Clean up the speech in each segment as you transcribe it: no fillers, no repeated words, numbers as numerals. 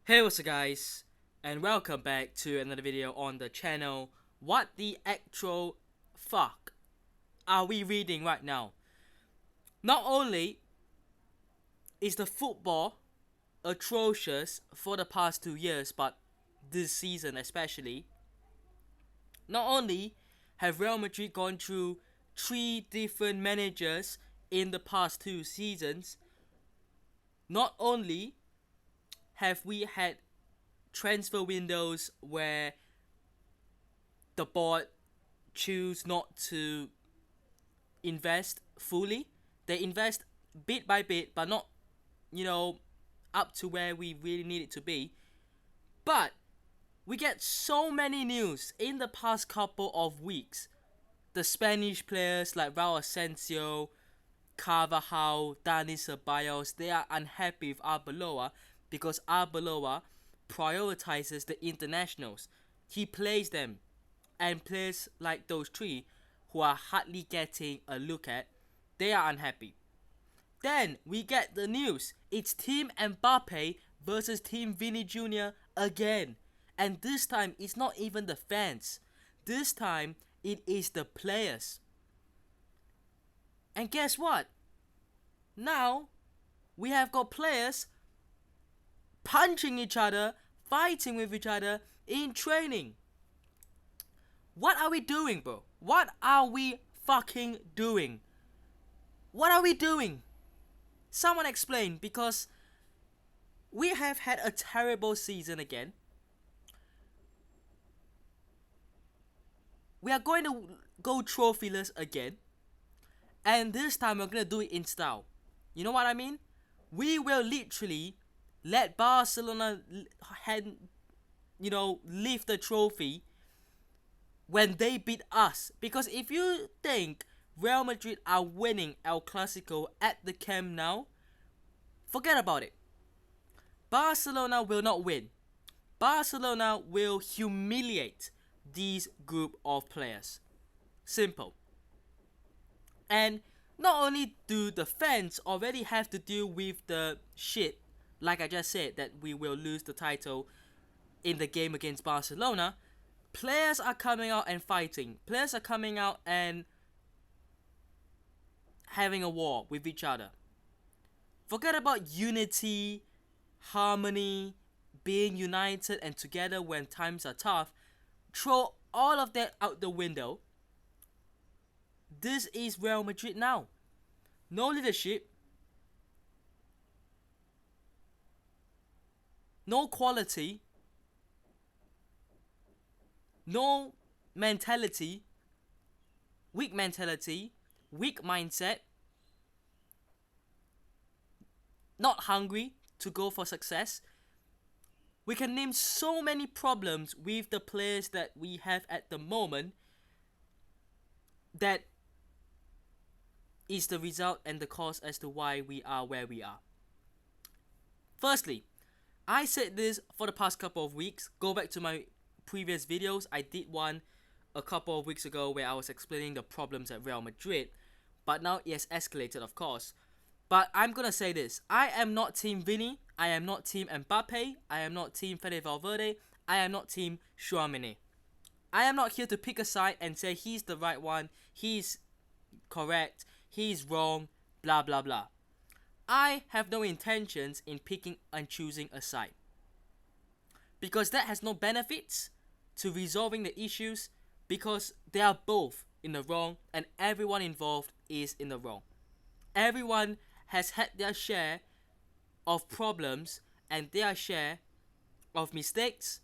Hey, what's up guys, and welcome back to another video on the channel. What the actual fuck are we reading right now? Not only is the football atrocious for the past 2 years, but this season especially, not only have Real Madrid gone through 3 different managers in the past 2 seasons, not only have we had transfer windows where the board choose not to invest fully. They invest bit by bit, but not, up to where we really need it to be. But we get so many news in the past couple of weeks. The Spanish players like Raul Asensio, Carvajal, Dani Ceballos, they are unhappy with Arbeloa because Arbeloa prioritizes the internationals. He plays them, and players like those three who are hardly getting a look at, they are unhappy. Then we get the news. It's Team Mbappe versus Team Vini Jr. again. And this time it's not even the fans. This time it is the players. And guess what? Now we have got players punching each other, fighting with each other in training. What are we doing, bro? What are we fucking doing? What are we doing? Someone explain, because we have had a terrible season again. We are going to go trophyless again. And this time we're going to do it in style. You know what I mean? We will literally let Barcelona lift the trophy when they beat us. Because if you think Real Madrid are winning El Clasico at the Camp Nou, forget about it. Barcelona will not win. Barcelona will humiliate these group of players. Simple. And not only do the fans already have to deal with the shit, like I just said, that we will lose the title in the game against Barcelona, players are coming out and fighting. Players are coming out and having a war with each other. Forget about unity, harmony, being united and together when times are tough. Throw all of that out the window. This is Real Madrid now. No leadership, no quality, no mentality, weak mindset, not hungry to go for success. We can name so many problems with the players that we have at the moment that is the result and the cause as to why we are where we are. Firstly, I said this for the past couple of weeks. Go back to my previous videos. I did one a couple of weeks ago where I was explaining the problems at Real Madrid, but now it has escalated, of course. But I'm gonna say this: I am not Team Vini, I am not Team Mbappe, I am not Team Valverde, I am not Team Tchouaméni. I am not here to pick a side and say he's the right one, he's correct, he's wrong, blah blah blah. I have no intentions in picking and choosing a side, because that has no benefits to resolving the issues, because they are both in the wrong and everyone involved is in the wrong. Everyone has had their share of problems and their share of mistakes,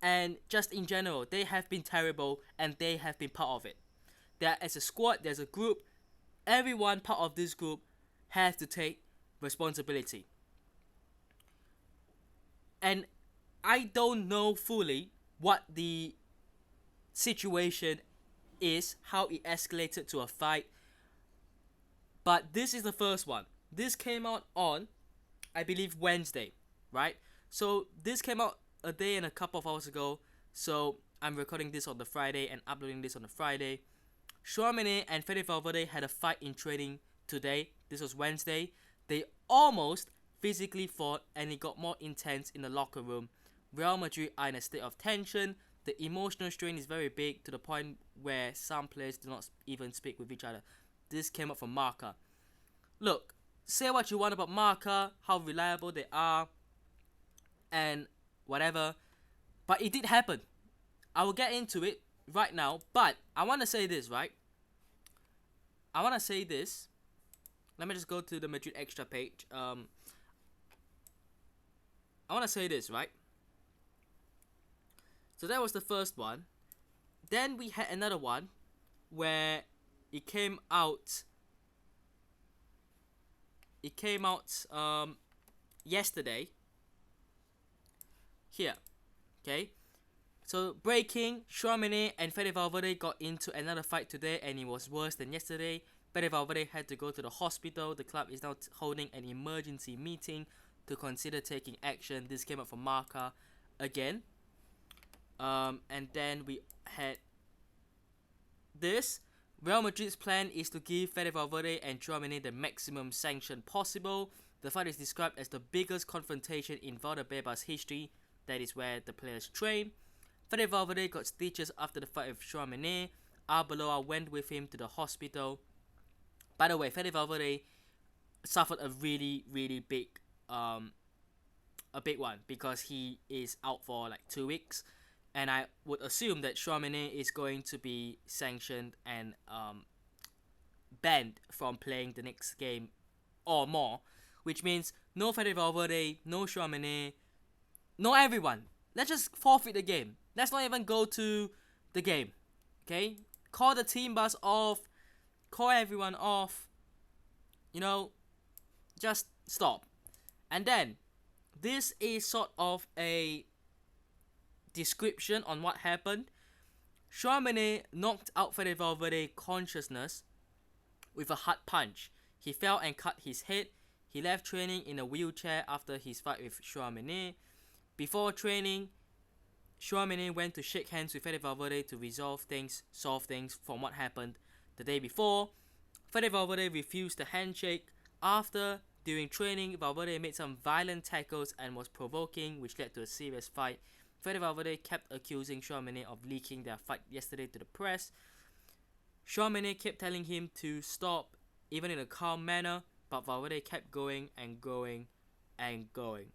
and just in general they have been terrible and they have been part of it. There as a squad, there's a group, everyone part of this group has to take responsibility. And I don't know fully what the situation is, how it escalated to a fight, but this is the first one. This came out on, I believe, Wednesday, right? So this came out a day and a couple of hours ago. So I'm recording this on the Friday and uploading this on the Friday. Tchouaméni and Valverde had a fight in training today. This was Wednesday. They almost physically fought, and it got more intense in the locker room. Real Madrid are in a state of tension. The emotional strain is very big to the point where some players do not even speak with each other. This came up from Marca. Look, say what you want about Marca, how reliable they are, and whatever, but it did happen. I will get into it right now, but I want to say this, right? I want to say this. Let me just go to the Madrid Extra page. I want to say this, right? So that was the first one. Then we had another one where it came out. It came out yesterday. Here, okay. So breaking, Tchouaméni and Valverde got into another fight today, and it was worse than yesterday. Valverde had to go to the hospital. The club is now holding an emergency meeting to consider taking action. This came up from Marca again. And then we had this. Real Madrid's plan is to give Valverde and Tchouaméni the maximum sanction possible. The fight is described as the biggest confrontation in Valverde's history. That is where the players train. Valverde got stitches after the fight with Tchouaméni. Arbeloa went with him to the hospital. By the way, Valverde suffered a really big a big one, because he is out for like 2 weeks, and I would assume that Tchouaméni is going to be sanctioned and banned from playing the next game or more, which means no Valverde, no Tchouaméni, no everyone. Let's just forfeit the game. Let's not even go to the game. Okay? Call the team bus off. Call everyone off. You know, just stop. And then, this is sort of a description on what happened. Tchouaméni knocked out Valverde consciousness with a hard punch. He fell and cut his head. He left training in a wheelchair after his fight with Tchouaméni. Before training, Tchouaméni went to shake hands with Valverde to solve things from what happened the day before. Valverde refused the handshake. During training, Valverde made some violent tackles and was provoking, which led to a serious fight. Valverde kept accusing Tchouaméni of leaking their fight yesterday to the press. Tchouaméni kept telling him to stop, even in a calm manner, but Valverde kept going and going and going.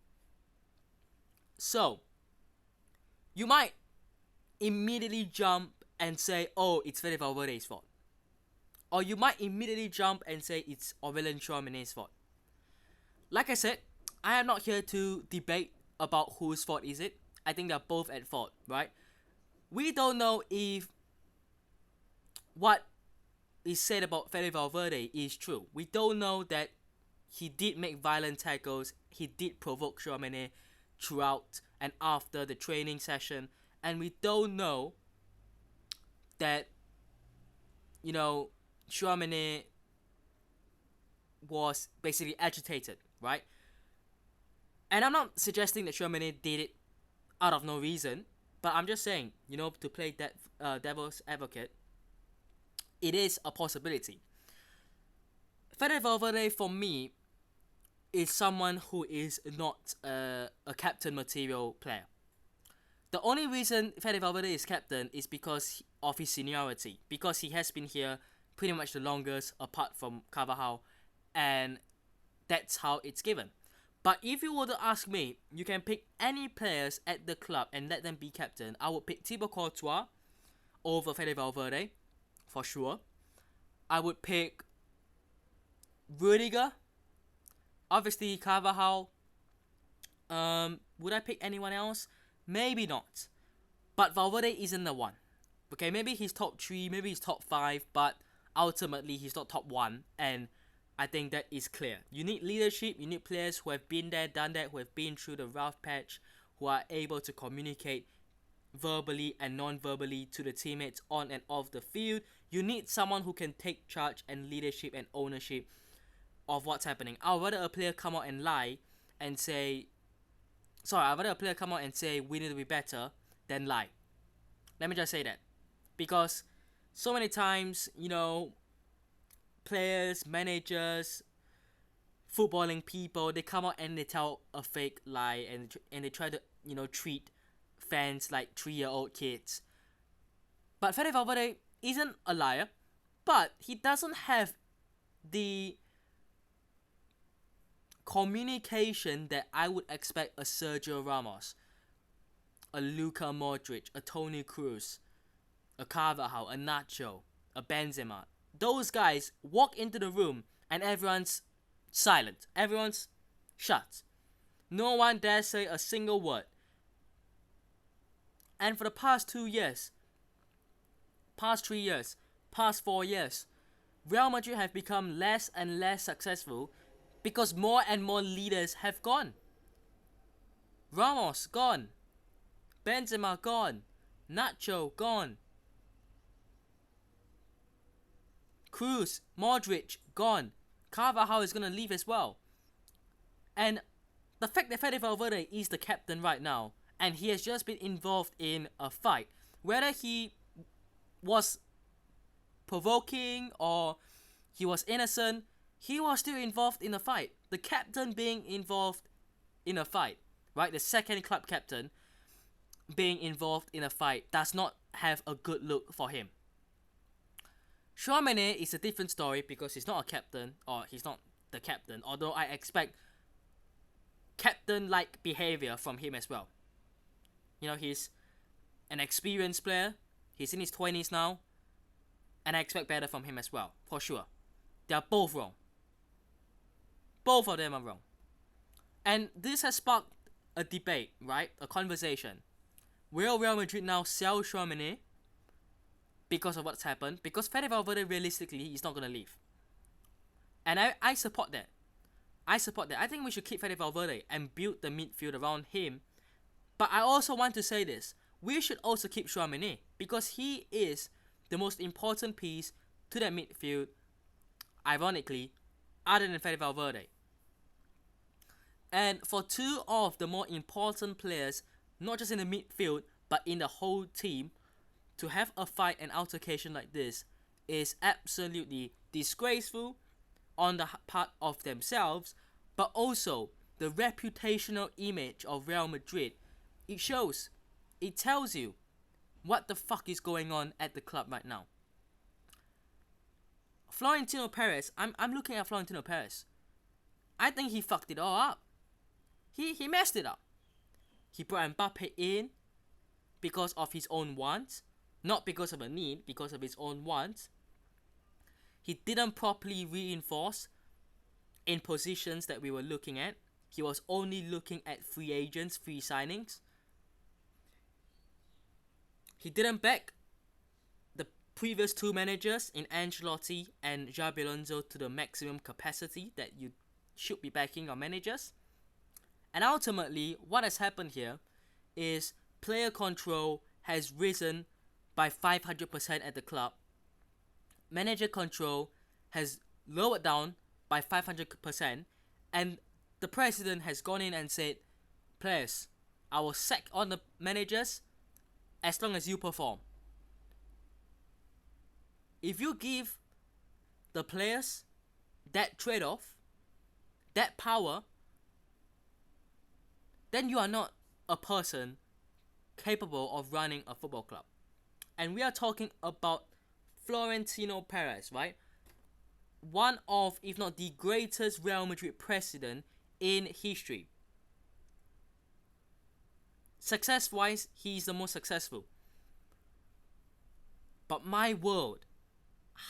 So, you might immediately jump and say, oh, it's Valverde's fault. Or you might immediately jump and say it's Aurélien Tchouaméni's fault. Like I said, I am not here to debate about whose fault is it. I think they're both at fault, right? We don't know if what is said about Valverde is true. We don't know that he did make violent tackles. He did provoke Tchouaméni throughout and after the training session. And we don't know that, you know, Tchouaméni was basically agitated, right? And I'm not suggesting that Tchouaméni did it out of no reason, but I'm just saying, you know, to play that devil's advocate, it is a possibility. Valverde, for me, is someone who is not a captain material player. The only reason Valverde is captain is because of his seniority, because he has been here pretty much the longest apart from Carvajal, and that's how it's given. But if you were to ask me, you can pick any players at the club and let them be captain. I would pick Thibaut Courtois over Valverde, for sure. I would pick Rudiger, obviously Carvajal. Would I pick anyone else? Maybe not. But Valverde isn't the one. Okay, maybe he's top 3, maybe he's top 5, but ultimately he's not top 1, and I think that is clear. You need leadership, you need players who have been there, done that, who have been through the rough patch, who are able to communicate verbally and non-verbally to the teammates on and off the field. You need someone who can take charge and leadership and ownership of what's happening. I'd rather a player come out and lie and say, I'd rather a player come out and say we need to be better than lie. Let me just say that. Because so many times, you know, players, managers, footballing people, they come out and they tell a fake lie, and they try to, treat fans like 3-year-old kids. But Fede Valverde isn't a liar, but he doesn't have the communication that I would expect a Sergio Ramos, a Luka Modric, a Toni Kroos, a Carvajal, a Nacho, a Benzema. Those guys walk into the room and everyone's silent. Everyone's shut. No one dares say a single word. And for the past 2 years, past 3 years, past 4 years, Real Madrid have become less and less successful because more and more leaders have gone. Ramos gone. Benzema gone. Nacho gone. Kroos, Modric gone. Carvajal is going to leave as well. And the fact that Fede Valverde is the captain right now, and he has just been involved in a fight, whether he was provoking or he was innocent, he was still involved in a fight. The captain being involved in a fight, right? The second club captain being involved in a fight does not have a good look for him. Tchouaméni is a different story because he's not a captain, or he's not the captain, although I expect captain-like behavior from him as well. He's an experienced player, he's in his 20s now, and I expect better from him as well, for sure. They are both wrong. Both of them are wrong. And this has sparked a debate, right? A conversation. Will Real Madrid now sell Tchouaméni because of what's happened? Because Fede Valverde, realistically, he's not going to leave. And I support that. I think we should keep Fede Valverde and build the midfield around him. But I also want to say this. We should also keep Tchouaméni because he is the most important piece to that midfield, ironically, other than Fede Valverde. And for two of the more important players, not just in the midfield, but in the whole team, to have a fight and altercation like this is absolutely disgraceful on the part of themselves, but also the reputational image of Real Madrid. It shows, it tells you what the fuck is going on at the club right now. Florentino Perez, I'm looking at Florentino Perez. I think he fucked it all up. He messed it up. He brought Mbappe in because of his own wants, not because of a need, because of his own wants. He didn't properly reinforce in positions that we were looking at. He was only looking at free agents, free signings. He didn't back the previous two managers in Ancelotti and Xabi Alonso to the maximum capacity that you should be backing your managers. And ultimately, what has happened here is player control has risen by 500% at the club. Manager control has lowered down by 500%. And the president has gone in and said, players, I will sack on the managers as long as you perform. If you give the players that trade-off, that power, then you are not a person capable of running a football club. And we are talking about Florentino Perez, right? One of, if not the greatest Real Madrid president in history. Success-wise, he's the most successful. But my word,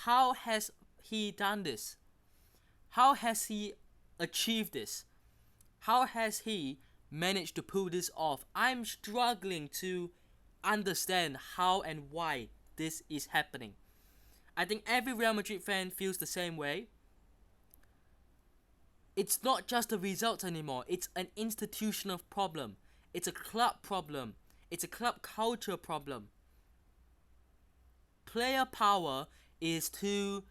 how has he done this? How has he achieved this? How has he managed to pull this off? I'm struggling to understand how and why this is happening. I think every Real Madrid fan feels the same way. It's not just the results anymore. It's an institutional problem. It's a club problem. It's a club culture problem. Player power is too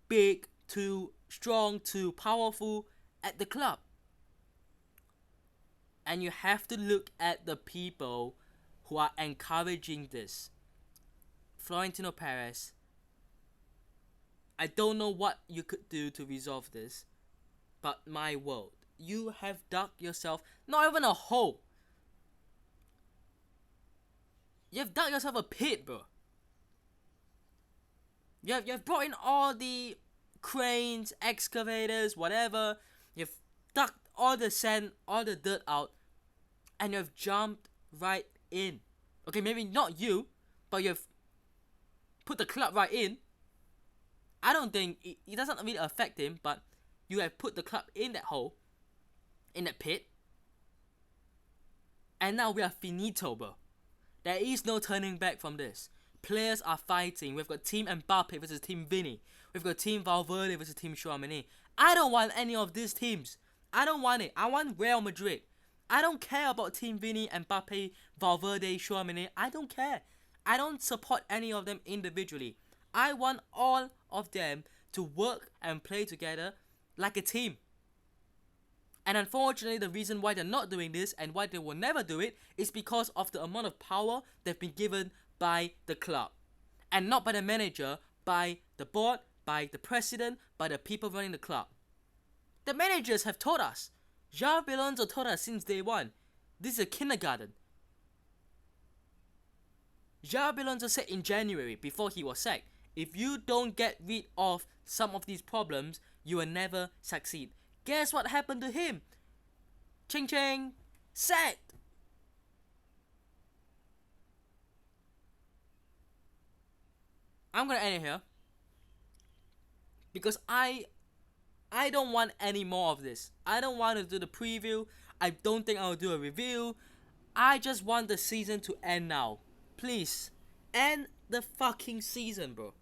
big, too strong, too powerful at the club. And you have to look at the people who are encouraging this. Florentino Perez, I don't know what you could do to resolve this, But my world, you have dug yourself not even a hole. You've dug yourself a pit, bro. You've brought in all the cranes, excavators, whatever. You've dug all the sand, all the dirt out, and you've jumped right in. Okay, maybe not you, but you've put the club right in. I don't think it doesn't really affect him, but you have put the club in that hole, in that pit, and now we are finito, bro. There is no turning back from this. Players are fighting. We've got Team Mbappe versus Team Vinny. We've got Team Valverde versus Team Tchouaméni. I don't want any of these teams. I don't want it. I want Real Madrid. I don't care about Team Vinny, Mbappe, Valverde, Tchouaméni. I don't care. I don't support any of them individually. I want all of them to work and play together like a team. And unfortunately, the reason why they're not doing this and why they will never do it is because of the amount of power they've been given by the club. And not by the manager, by the board, by the president, by the people running the club. The managers have told us. Xabi Alonso told us since day one. This is a kindergarten. Xabi Alonso said in January, before he was sacked, if you don't get rid of some of these problems, you will never succeed. Guess what happened to him? Ching ching, sacked. I'm gonna end it here because I don't want any more of this. I don't want to do the preview. I don't think I'll do a review. I just want the season to end now. Please, end the fucking season, bro.